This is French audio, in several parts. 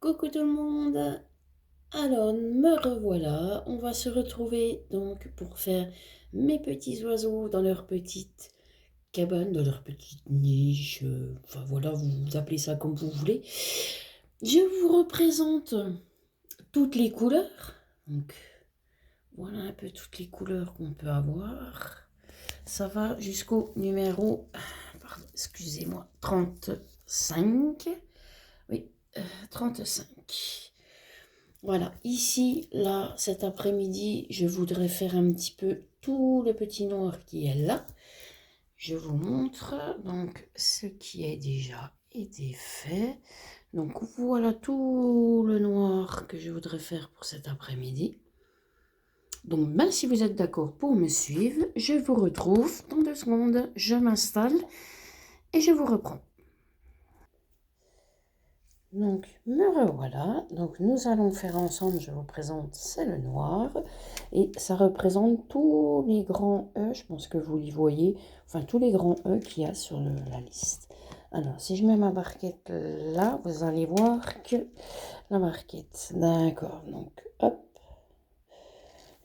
Coucou tout le monde. Alors, me revoilà. On va se retrouver donc pour faire mes petits oiseaux dans leur petite cabane, dans leur petite niche. Enfin voilà, vous appelez ça comme vous voulez. Je vous représente toutes les couleurs. Donc, voilà un peu toutes les couleurs qu'on peut avoir. Ça va jusqu'au numéro, pardon, excusez-moi, 35. Oui, 35. Voilà, ici, là, cet après-midi, je voudrais faire un petit peu tout le petit noir qui est là. Je vous montre donc ce qui est déjà été fait. Donc voilà tout le noir que je voudrais faire pour cet après-midi. Donc ben, si vous êtes d'accord pour me suivre, je vous retrouve dans 2 secondes. Je m'installe et je vous reprends. Donc, me revoilà. Donc, nous allons faire ensemble, je vous présente, c'est le noir. Et ça représente tous les grands E, je pense que vous les voyez, enfin tous les grands E qu'il y a sur la liste. Alors, si je mets ma barquette là, vous allez voir que la barquette, d'accord, donc hop,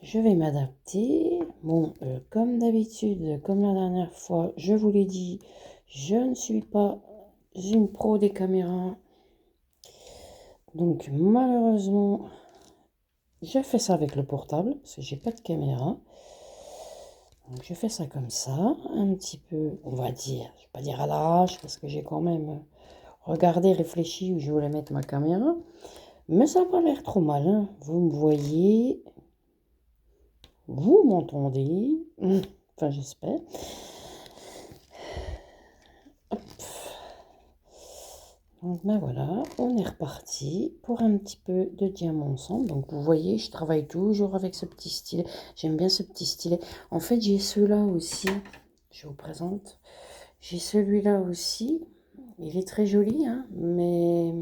je vais m'adapter. Bon, comme d'habitude, comme la dernière fois, je vous l'ai dit, je ne suis pas une pro des caméras. Donc malheureusement, je fais ça avec le portable, parce que j'ai pas de caméra. Donc je fais ça comme ça, un petit peu, on va dire, je vais pas dire à l'arrache, parce que j'ai quand même regardé, réfléchi où je voulais mettre ma caméra. Mais ça n'a pas l'air trop mal, hein. Vous me voyez, vous m'entendez, enfin j'espère. Donc ben voilà, on est reparti pour un petit peu de diamant ensemble. Donc vous voyez, je travaille toujours avec ce petit stylet. J'aime bien ce petit stylet. En fait, j'ai ceux-là aussi. Je vous présente. J'ai celui-là aussi. Il est très joli, hein, mais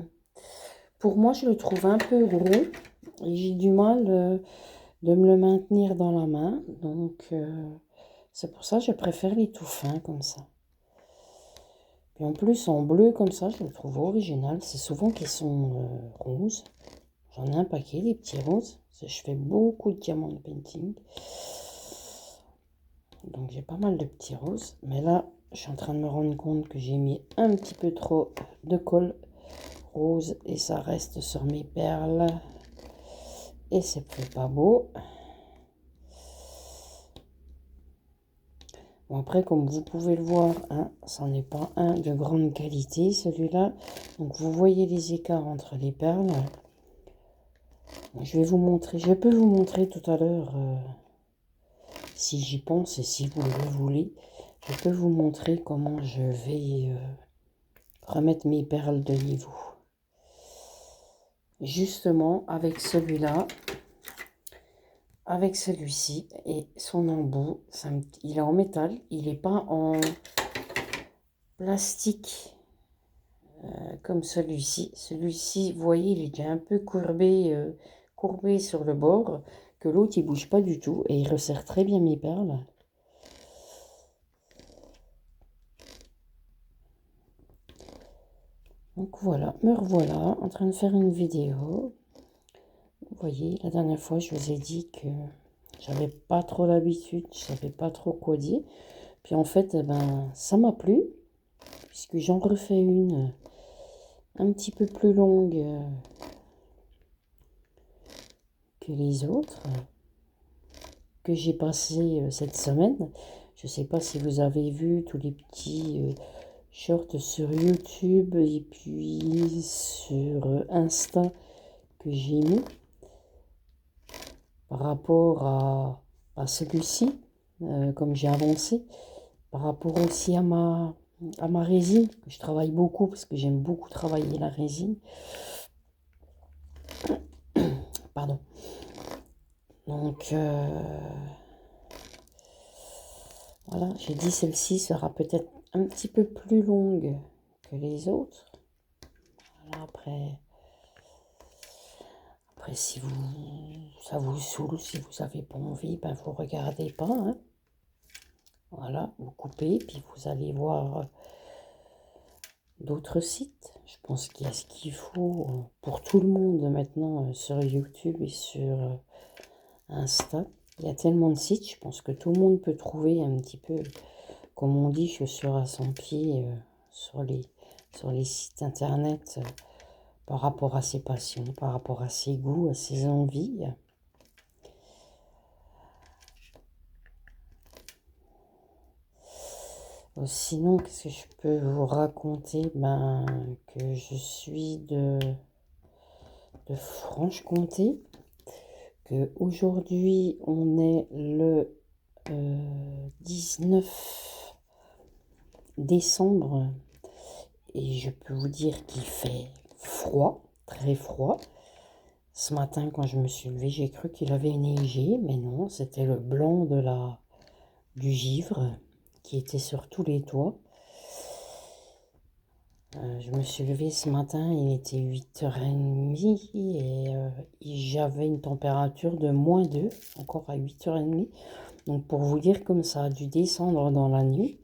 pour moi, je le trouve un peu gros. Et j'ai du mal de me le maintenir dans la main. Donc c'est pour ça que je préfère les tout fins comme ça. Et en plus, en bleu comme ça, je le trouve original. C'est souvent qu'ils sont roses. J'en ai un paquet, des petits roses. Je fais beaucoup de diamant painting. Donc j'ai pas mal de petits roses. Mais là, je suis en train de me rendre compte que j'ai mis un petit peu trop de colle rose. Et ça reste sur mes perles. Et c'est plus pas beau. Bon, après, comme vous pouvez le voir, hein, ça n'est pas un de grande qualité, celui-là. Donc, vous voyez les écarts entre les perles. Je vais vous montrer, je peux vous montrer tout à l'heure, si j'y pense et si vous le voulez, je peux vous montrer comment je vais remettre mes perles de niveau. Justement, avec celui-là, avec celui-ci et son embout, il est en métal, il n'est pas en plastique comme celui-ci. Celui-ci, vous voyez, il est déjà un peu courbé sur le bord, que l'autre, il bouge pas du tout et il resserre très bien mes perles. Donc voilà, me revoilà en train de faire une vidéo. Vous voyez, la dernière fois, je vous ai dit que j'avais pas trop l'habitude, je savais pas trop quoi dire. Puis en fait, eh ben, ça m'a plu, puisque j'en refais une un petit peu plus longue que les autres, que j'ai passé cette semaine. Je sais pas si vous avez vu tous les petits shorts sur YouTube et puis sur Insta que j'ai mis par rapport à celui-ci, comme j'ai avancé, par rapport aussi à ma résine, que je travaille beaucoup parce que j'aime beaucoup travailler la résine. Pardon. Donc, voilà, j'ai dit celle-ci sera peut-être un petit peu plus longue que les autres. Voilà, après si ça vous saoule, si vous n'avez pas envie, ben vous regardez pas. Hein. Voilà, vous coupez, puis vous allez voir d'autres sites. Je pense qu'il y a ce qu'il faut pour tout le monde maintenant sur YouTube et sur Insta. Il y a tellement de sites, je pense que tout le monde peut trouver un petit peu, comme on dit, chaussures à son pied sur les sites internet par rapport à ses passions, par rapport à ses goûts, à ses envies. Sinon, qu'est-ce que je peux vous raconter? Ben, que je suis de Franche-Comté, que aujourd'hui on est le 19 décembre et je peux vous dire qu'il fait froid, très froid. Ce matin, quand je me suis levée, j'ai cru qu'il avait neigé, mais non, c'était le blanc du givre qui était sur tous les toits. Je me suis levée ce matin, il était 8h30 et j'avais une température de -2, encore à 8h30. Donc pour vous dire comme ça a dû descendre dans la nuit.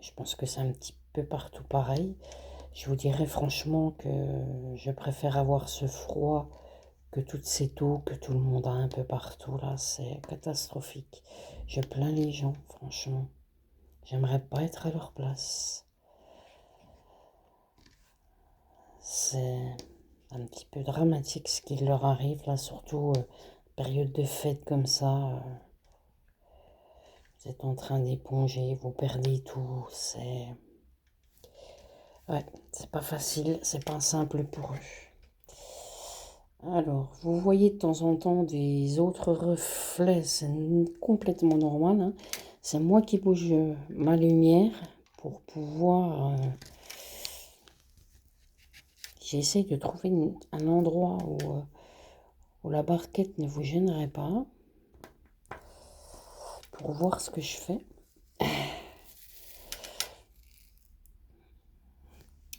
Je pense que c'est un petit peu partout pareil. Je vous dirais franchement que je préfère avoir ce froid que toute cette eau que tout le monde a un peu partout là. C'est catastrophique. Je plains les gens, franchement. J'aimerais pas être à leur place. C'est un petit peu dramatique ce qui leur arrive là, surtout période de fête comme ça. Vous êtes en train d'éponger, vous perdez tout. Ouais, c'est pas facile, c'est pas simple pour eux. Alors, vous voyez de temps en temps des autres reflets, c'est complètement normal, hein. C'est moi qui bouge ma lumière pour pouvoir... J'essaie de trouver un endroit où la barquette ne vous gênerait pas pour voir ce que je fais.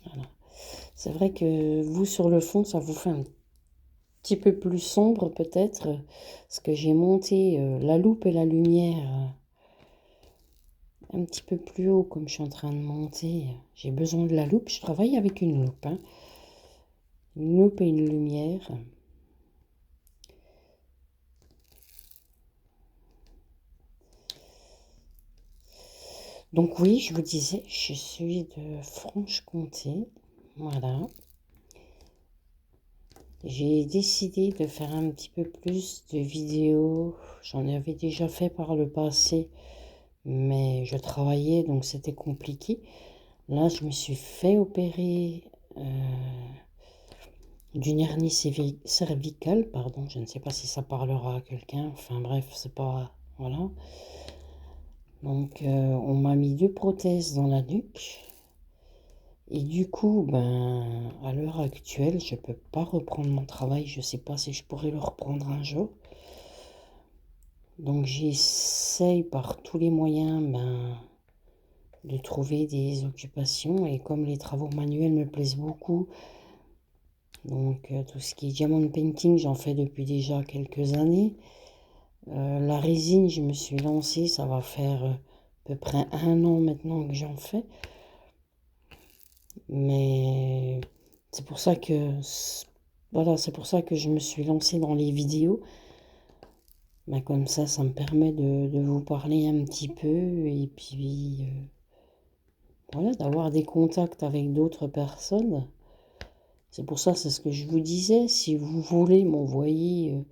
Voilà. C'est vrai que vous, sur le fond, ça vous fait un petit peu plus sombre peut-être, parce que j'ai monté la loupe et la lumière un petit peu plus haut comme je suis en train de monter. J'ai besoin de la loupe, je travaille avec une loupe, hein. Une loupe et une lumière. Donc oui, je vous disais, je suis de Franche-Comté, voilà. J'ai décidé de faire un petit peu plus de vidéos. J'en avais déjà fait par le passé, mais je travaillais, donc c'était compliqué. Là, je me suis fait opérer d'une hernie cervicale, pardon. Je ne sais pas si ça parlera à quelqu'un. Enfin bref, c'est pas... Voilà. Donc, on m'a mis 2 prothèses dans la nuque. Et du coup, ben, à l'heure actuelle, je peux pas reprendre mon travail. Je sais pas si je pourrais le reprendre un jour. Donc, j'essaye par tous les moyens, ben, de trouver des occupations. Et comme les travaux manuels me plaisent beaucoup, donc tout ce qui est diamond painting, j'en fais depuis déjà quelques années. La résine, je me suis lancée, ça va faire à peu près 1 an maintenant que j'en fais. Mais c'est pour ça que, voilà, c'est pour ça que je me suis lancée dans les vidéos. Ben, comme ça me permet de vous parler un petit peu et puis voilà, d'avoir des contacts avec d'autres personnes. C'est pour ça, c'est ce que je vous disais, si vous voulez m'envoyer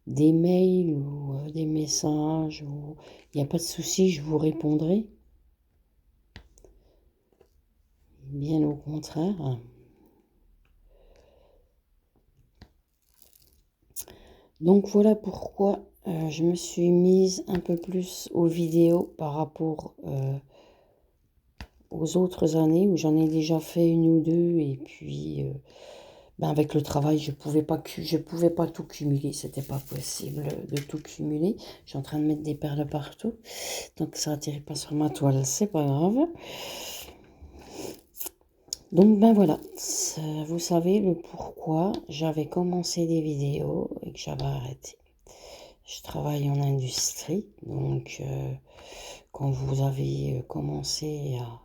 des mails ou des messages, il n'y a pas de souci, je vous répondrai. Bien au contraire. Donc voilà pourquoi je me suis mise un peu plus aux vidéos par rapport aux autres années où j'en ai déjà fait 1 ou 2 et puis ben avec le travail je pouvais pas tout cumuler, c'était pas possible de tout cumuler. Je suis en train de mettre des perles partout, donc ça n'atterrit pas sur ma toile, c'est pas grave. Donc ben voilà, vous savez le pourquoi j'avais commencé des vidéos et que j'avais arrêté. Je travaille en industrie, donc quand vous avez commencé à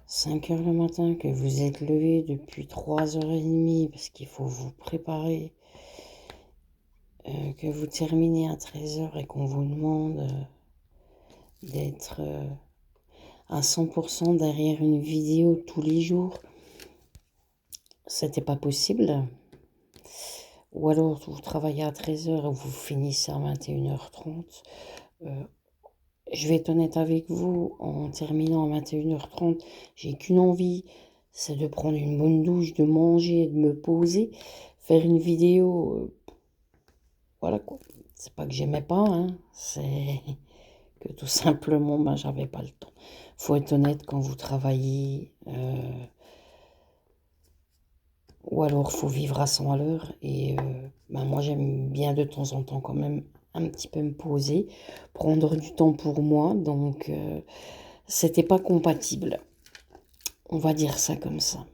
5 heures le matin, que vous êtes levé depuis 3h30 parce qu'il faut vous préparer, que vous terminez à 13h et qu'on vous demande d'être à 100% derrière une vidéo tous les jours, c'était pas possible. Ou alors vous travaillez à 13h et vous finissez à 21h30. Je vais être honnête avec vous, en terminant à 21h30, j'ai qu'une envie, c'est de prendre une bonne douche, de manger, de me poser, faire une vidéo. Voilà quoi. C'est pas que j'aimais pas, hein, c'est que tout simplement, ben, j'avais pas le temps. Faut être honnête quand vous travaillez, ou alors faut vivre à 100 à l'heure. Et ben, moi, j'aime bien de temps en temps quand même un petit peu me poser, prendre du temps pour moi. Donc, c'était pas compatible. On va dire ça comme ça.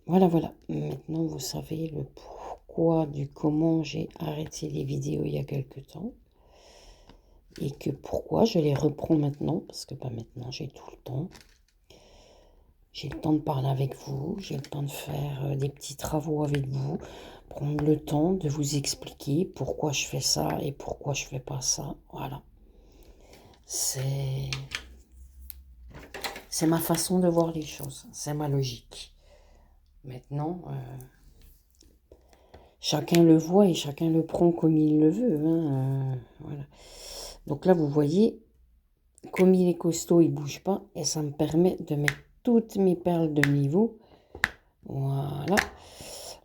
Voilà, voilà. Maintenant, vous savez le pourquoi du comment j'ai arrêté les vidéos il y a quelque temps. Et que pourquoi je les reprends maintenant. Parce que maintenant, j'ai tout le temps. J'ai le temps de parler avec vous. J'ai le temps de faire des petits travaux avec vous. Prendre le temps de vous expliquer pourquoi je fais ça et pourquoi je fais pas ça. Voilà. C'est ma façon de voir les choses. C'est ma logique. Maintenant, chacun le voit et chacun le prend comme il le veut. Hein, voilà. Donc là, vous voyez, comme il est costaud, il ne bouge pas. Et ça me permet de mettre toutes mes perles de niveau. Voilà.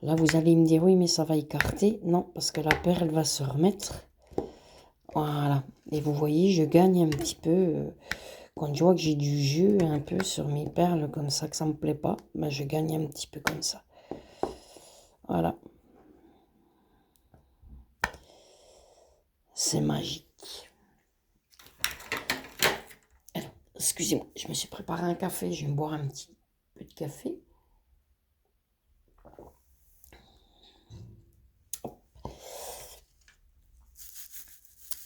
Là, vous allez me dire, oui, mais ça va écarter. Non, parce que la perle va se remettre. Voilà. Et vous voyez, je gagne un petit peu. Quand je vois que j'ai du jeu un peu sur mes perles comme ça, que ça ne me plaît pas, ben je gagne un petit peu comme ça. Voilà. C'est magique. Alors, excusez-moi, je me suis préparé un café. Je vais me boire un petit peu de café.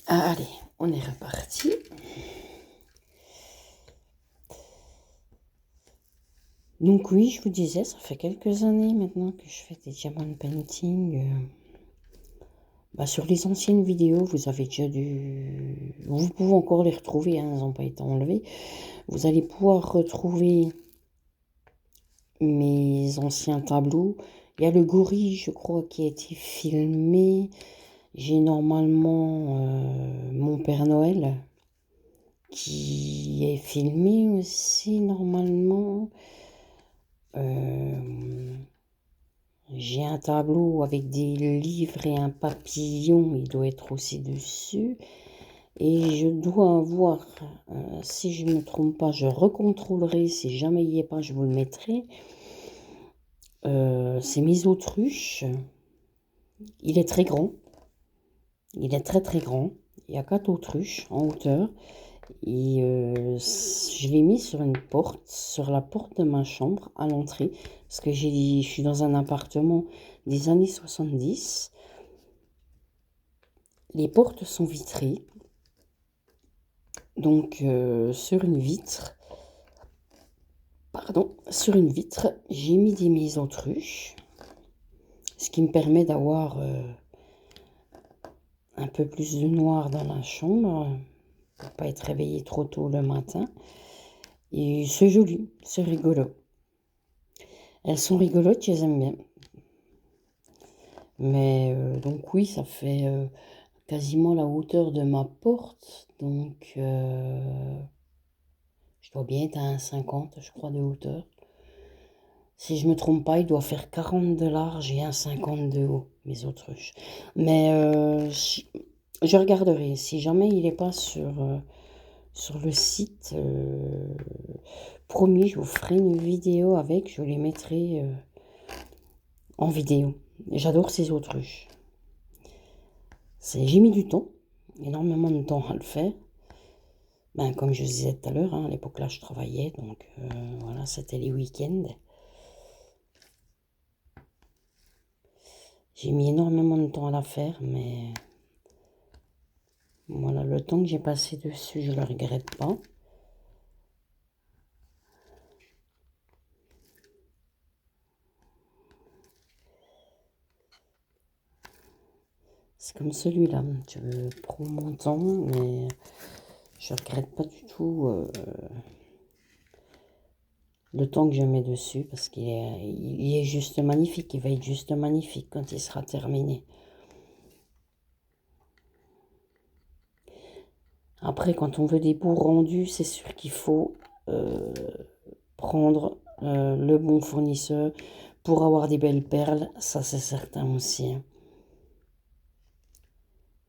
Ah, allez, on est reparti. Donc oui, je vous disais, ça fait quelques années maintenant que je fais des diamond painting. Sur les anciennes vidéos, vous avez déjà dû... Vous pouvez encore les retrouver, hein, elles n'ont pas été enlevées. Vous allez pouvoir retrouver mes anciens tableaux. Il y a le gorille, je crois, qui a été filmé. J'ai normalement mon Père Noël qui est filmé aussi normalement. J'ai un tableau avec des livres et un papillon, il doit être aussi dessus. Et je dois avoir, si je ne me trompe pas, je recontrôlerai, si jamais il n'y est pas, je vous le mettrai. C'est mes autruches. Il est très grand. Il est très très grand. Il y a 4 autruches en hauteur. Et je l'ai mis sur une porte, sur la porte de ma chambre, à l'entrée. Parce que je suis dans un appartement des années 70. Les portes sont vitrées. Donc, sur une vitre, j'ai mis des mises autruches. Ce qui me permet d'avoir un peu plus de noir dans la chambre. Pour pas être réveillé trop tôt le matin. Et c'est joli, c'est rigolo. Elles sont rigolotes, je les aime bien. Mais donc oui, ça fait quasiment la hauteur de ma porte. Donc je dois bien être à 1,50 je crois de hauteur. Si je me trompe pas, il doit faire 40 de large et 1,50 de haut, mes autruches. Mais je regarderai. Si jamais il n'est pas sur le site, promis, je vous ferai une vidéo avec. Je les mettrai en vidéo. J'adore ces autruches. J'ai mis du temps, énormément de temps à le faire. Comme je disais tout à l'heure, hein, à l'époque là je travaillais, donc voilà, c'était les week-ends. J'ai mis énormément de temps à la faire, mais Voilà, le temps que j'ai passé dessus, je le regrette pas. C'est comme celui-là, je prends mon temps, mais je regrette pas du tout le temps que je mets dessus, parce il est juste magnifique, il va être juste magnifique quand il sera terminé. Après, quand on veut des beaux rendus, c'est sûr qu'il faut prendre le bon fournisseur pour avoir des belles perles, ça c'est certain aussi, hein.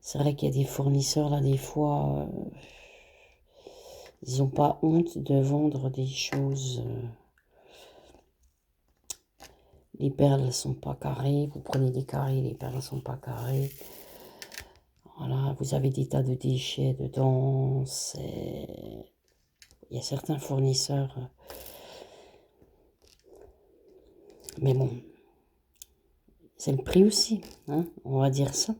C'est vrai qu'il y a des fournisseurs, là, des fois, ils n'ont pas honte de vendre des choses. Les perles ne sont pas carrées. Vous prenez des carrés, les perles ne sont pas carrées. Voilà, vous avez des tas de déchets dedans. Il y a certains fournisseurs. Mais bon, c'est le prix aussi, hein, on va dire ça.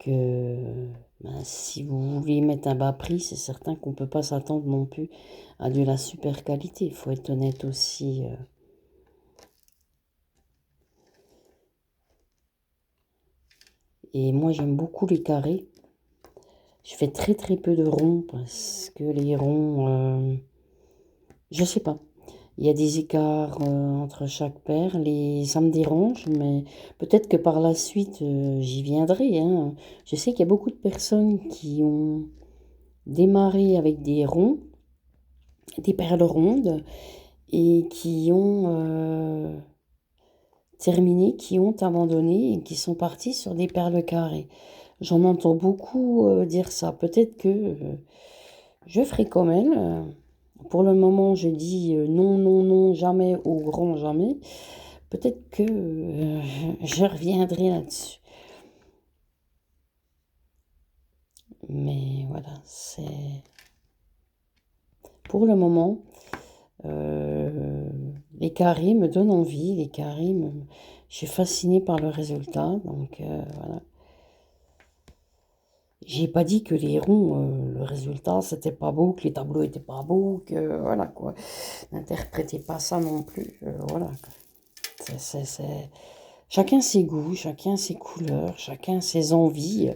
Que ben, si vous voulez mettre un bas prix, c'est certain qu'on ne peut pas s'attendre non plus à de la super qualité. Il faut être honnête aussi. Et moi, j'aime beaucoup les carrés. Je fais très très peu de ronds parce que les ronds, je sais pas. Il y a des écarts entre chaque paire. Ça me dérange, mais peut-être que par la suite, j'y viendrai, hein. Je sais qu'il y a beaucoup de personnes qui ont démarré avec des ronds, des perles rondes, et qui ont terminé, qui ont abandonné et qui sont partis sur des perles carrées. J'en entends beaucoup dire ça. Peut-être que je ferai comme elle. Pour le moment, je dis non, non, non, jamais au grand jamais. Peut-être que je reviendrai là-dessus. Mais voilà, c'est... Pour le moment, les carrés me donnent envie. Je suis fascinée par le résultat. Donc voilà. J'ai pas dit que les ronds, le résultat, c'était pas beau, que les tableaux étaient pas beaux, que voilà quoi. N'interprétez pas ça non plus. Voilà. Chacun ses goûts, chacun ses couleurs, chacun ses envies.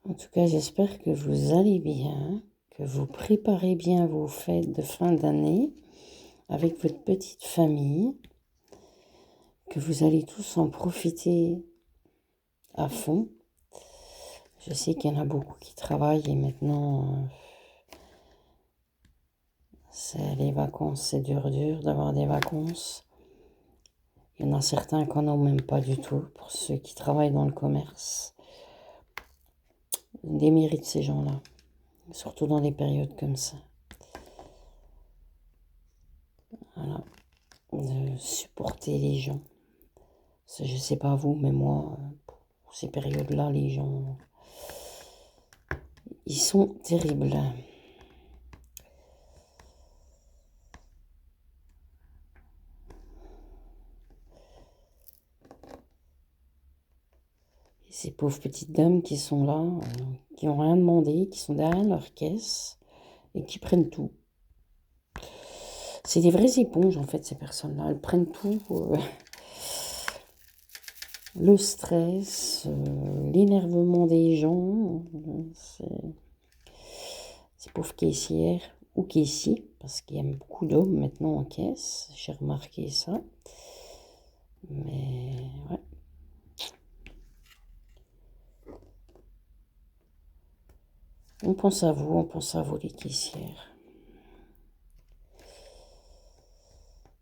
En tout cas, j'espère que vous allez bien, que vous préparez bien vos fêtes de fin d'année avec votre petite famille, que vous allez tous en profiter à fond. Je sais qu'il y en a beaucoup qui travaillent et maintenant, c'est les vacances, c'est dur d'avoir des vacances. Il y en a certains qui n'en ont même pas du tout, pour ceux qui travaillent dans le commerce. Des mérites ces gens-là, surtout dans des périodes comme ça. Voilà, de supporter les gens. Je ne sais pas vous, mais moi, pour ces périodes-là, les gens, ils sont terribles. Et ces pauvres petites dames qui sont là, qui n'ont rien demandé, qui sont derrière leur caisse et qui prennent tout. C'est des vraies éponges, en fait, ces personnes-là. Elles prennent tout. Le stress, l'énervement des gens. Ces pauvres caissières ou caissiers, parce qu'il y a beaucoup d'hommes maintenant en caisse. J'ai remarqué ça. Mais ouais. On pense à vous les caissières.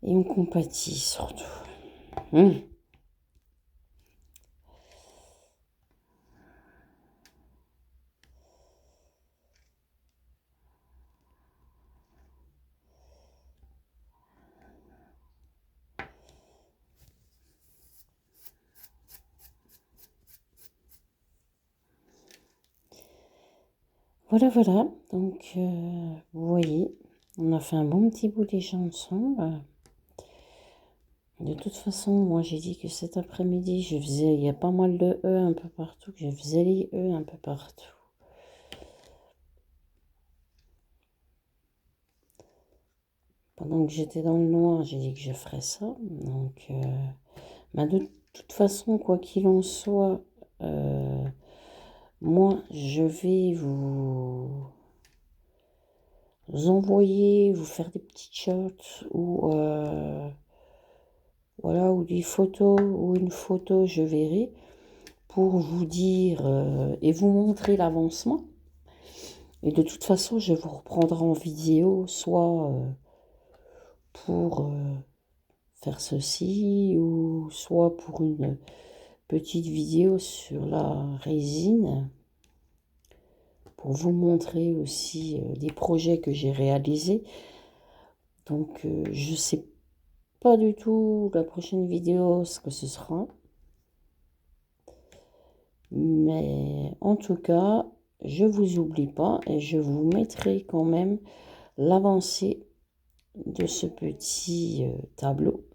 Et on compatit surtout. Voilà, voilà. Donc, vous voyez, on a fait un bon petit bout déjà ensemble. De toute façon, moi j'ai dit que cet après-midi, il y a pas mal de E un peu partout, que je faisais les E un peu partout. Pendant que j'étais dans le noir, j'ai dit que je ferais ça. Donc, de toute façon, quoi qu'il en soit, moi je vais vous envoyer, vous faire des petites shots ou voilà, ou des photos ou une photo, je verrai, pour vous dire et vous montrer l'avancement. Et de toute façon, je vous reprendrai en vidéo, soit pour faire ceci, ou soit pour une petite vidéo sur la résine, pour vous montrer aussi des projets que j'ai réalisés. Donc, je ne sais pas du tout la prochaine vidéo ce que ce sera. Mais en tout cas, je vous oublie pas et je vous mettrai quand même l'avancée de ce petit tableau.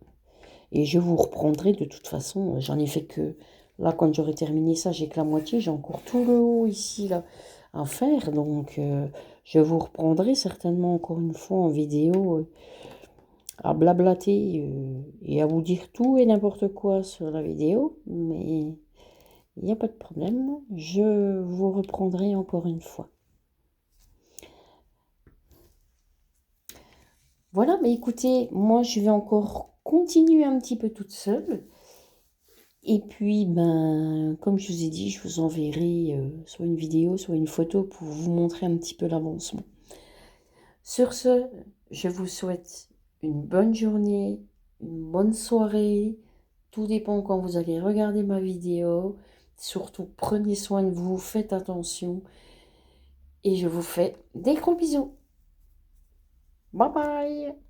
Et je vous reprendrai de toute façon, j'en ai fait que, là quand j'aurai terminé ça, j'ai que la moitié, j'ai encore tout le haut ici là à faire. Donc je vous reprendrai certainement encore une fois en vidéo à blablater et à vous dire tout et n'importe quoi sur la vidéo. Mais il n'y a pas de problème, je vous reprendrai encore une fois. Voilà, mais écoutez, moi je vais encore continuer un petit peu toute seule. Et puis, comme je vous ai dit, je vous enverrai soit une vidéo, soit une photo pour vous montrer un petit peu l'avancement. Sur ce, je vous souhaite une bonne journée, une bonne soirée. Tout dépend quand vous allez regarder ma vidéo. Surtout, prenez soin de vous, faites attention. Et je vous fais des gros bisous. Bye bye!